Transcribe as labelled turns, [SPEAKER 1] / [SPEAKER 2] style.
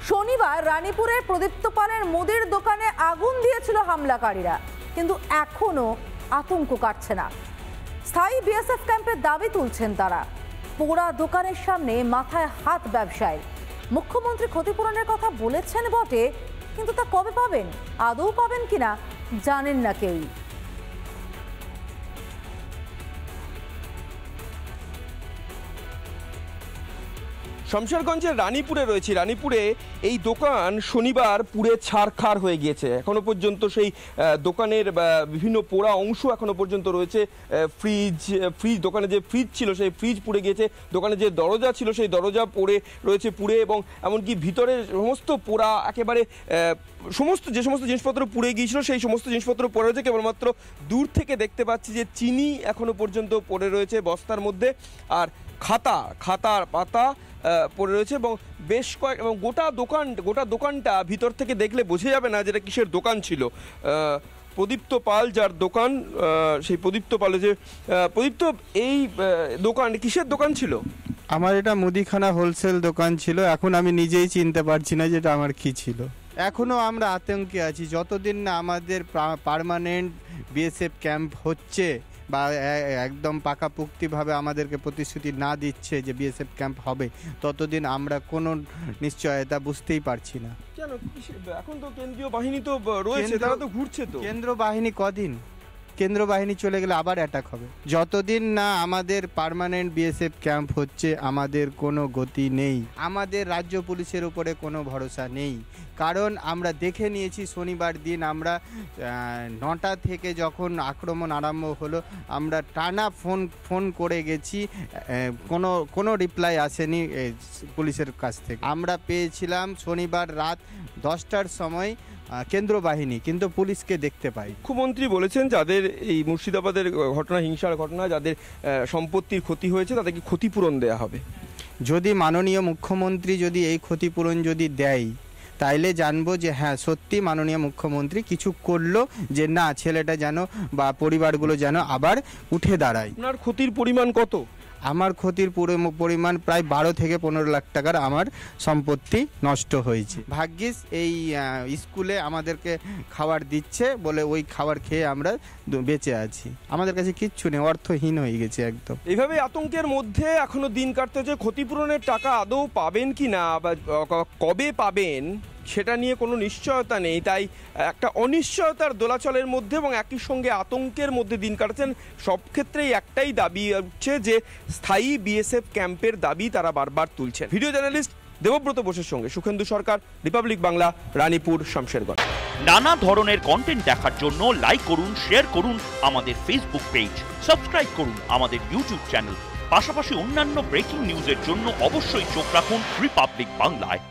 [SPEAKER 1] শনিবার রানীপুরের প্রদীপ্ত পালের মুদির দোকানে আগুন দিয়েছিল হামলাকারীরা, কিন্তু এখনো আতঙ্ক কাটছে না। স্থায়ী বিএসএফ ক্যাম্পের দাবি তুলছেন তারা। পোড়া দোকানের সামনে মাথায় হাত ব্যবসায়ী। মুখ্যমন্ত্রী ক্ষতিপূরণের কথা বলেছেন বটে, কিন্তু তা কবে পাবেন, আদৌ পাবেন কিনা জানেন না কেউই।
[SPEAKER 2] শমশেরগঞ্জের রানীপুরে রয়েছে। রানীপুরে এই দোকান শনিবার পুড়ে ছারখার হয়ে গিয়েছে। এখনো পর্যন্ত সেই দোকানের বিভিন্ন পোড়া অংশ এখনো পর্যন্ত রয়েছে। ফ্রিজ দোকানে যে ফ্রিজ ছিল সেই ফ্রিজ পুড়ে গিয়েছে। দোকানে যে দরজা ছিল সেই দরজা রয়েছে পুড়ে, এবং এমনকি ভিতরে সমস্ত পোড়া একেবারে যে সমস্ত জিনিসপত্র পুড়ে গিয়েছিল সেই সমস্ত জিনিসপত্র পড়ে রয়েছে। কেবলমাত্র দূর থেকে দেখতে পাচ্ছি যে চিনি এখনো পর্যন্ত পড়ে রয়েছে বস্তার মধ্যে, আর খাতার পাতা পড়ে রয়েছে, এবং বেশ এবং গোটা দোকানটা ভিতর থেকে দেখলে বোঝা যাবে না যেটা কিসের দোকান ছিল। প্রদীপ্ত পাল যার দোকান, সেই প্রদীপ্ত পালে যে প্রদীপ্ত, এই দোকান কিসের দোকান ছিল?
[SPEAKER 3] আমার এটা মুদিখানা হোলসেল দোকান ছিল। এখন আমি নিজেই চিনতে পারছি না যেটা আমার কি ছিল। এখনো আমরা আতঙ্কে আছি যতদিন না আমাদের পার্মানেন্ট বিএসএফ ক্যাম্প হচ্ছে বা একদম পাকাপোক্তভাবে আমাদেরকে প্রতিশ্রুতি না দিচ্ছে যে বিএসএফ ক্যাম্প হবে, ততদিন আমরা কোনো নিশ্চয়তা বুঝতেই পারছি না।
[SPEAKER 2] কেন? এখন তো কেন্দ্রীয় বাহিনী তো রয়েছে, তারা তো ঘুরছে। তো
[SPEAKER 3] কেন্দ্র বাহিনী কদিন? কেন্দ্র বাহিনী চলে গেলে আবার অ্যাটাক হবে। যতদিন না আমাদের পার্মানেন্ট বিএসএফ ক্যাম্প হচ্ছে আমাদের কোনো গতি নেই। আমাদের রাজ্য পুলিশের উপরে কোনো ভরসা নেই, কারণ আমরা দেখে নিয়েছি শনিবার দিন আমরা 9টা থেকে যখন আক্রমণ আরম্ভ হলো আমরা টানা ফোন করে গেছি, কোনো রিপ্লাই আসেনি পুলিশের কাছ থেকে। আমরা পেয়েছিলাম শনিবার রাত 10টার সময় কেন্দ্র বাহিনী, কিন্তু পুলিশকে দেখতে পাই।
[SPEAKER 2] মুখ্যমন্ত্রী বলেছেন যাদের এই মুর্শিদাবাদের হিংসার ঘটনা, যাদের সম্পত্তির ক্ষতি হয়েছে তাদেরকে ক্ষতিপূরণ দেয়া হবে।
[SPEAKER 3] যদি মাননীয় মুখ্যমন্ত্রী যদি এই ক্ষতিপূরণ যদি দেয়, তাইলে জানবো যে হ্যাঁ সত্যি মাননীয় মুখ্যমন্ত্রী কিছু করলো, যে না ছেলেটা যেন বা পরিবারগুলো যেন আবার উঠে দাঁড়ায়।
[SPEAKER 2] আপনার ক্ষতির পরিমাণ কত?
[SPEAKER 3] আমার ক্ষতির পরিমাণ প্রায় 12 থেকে 15 লাখ টাকার আমার সম্পত্তি নষ্ট হয়েছে। ভাগ্যিস এই স্কুলে আমাদেরকে খাবার দিচ্ছে বলে ওই খাবার খেয়ে আমরা বেঁচে আছি। আমাদের কাছে কিচ্ছু নেই, অর্থহীন হয়ে গেছে একদম।
[SPEAKER 2] এইভাবে আতঙ্কের মধ্যে এখনো দিন কাটতে হচ্ছে। ক্ষতিপূরণের টাকা আদৌ পাবেন কি না বা কবে পাবেন সেটা নিয়ে কোনো নিশ্চয়তা নেই। তাই একটা অনিশ্চয়তার দোলাচলের মধ্যে এবং একই সঙ্গে আতঙ্কের মধ্যে দিন কাটাচ্ছেন। সব ক্ষেত্রেই একটাই দাবি হচ্ছে যে স্থায়ী বিএসএফ ক্যাম্পের দাবি তারা বারবার তুলছেন। ভিডিও জার্নালিস্ট দেবব্রত বোসের সঙ্গে সুখেন্দু সরকার, রিপাবলিক বাংলা, রানীপুর, শমশেরগঞ্জ।
[SPEAKER 4] নানা ধরনের কন্টেন্ট দেখার জন্য লাইক করুন, শেয়ার করুন আমাদের ফেসবুক পেজ, সাবস্ক্রাইব করুন আমাদের ইউটিউব চ্যানেল। পাশাপাশি অন্যান্য ব্রেকিং নিউজের জন্য অবশ্যই চোখ রাখুন রিপাবলিক বাংলায়।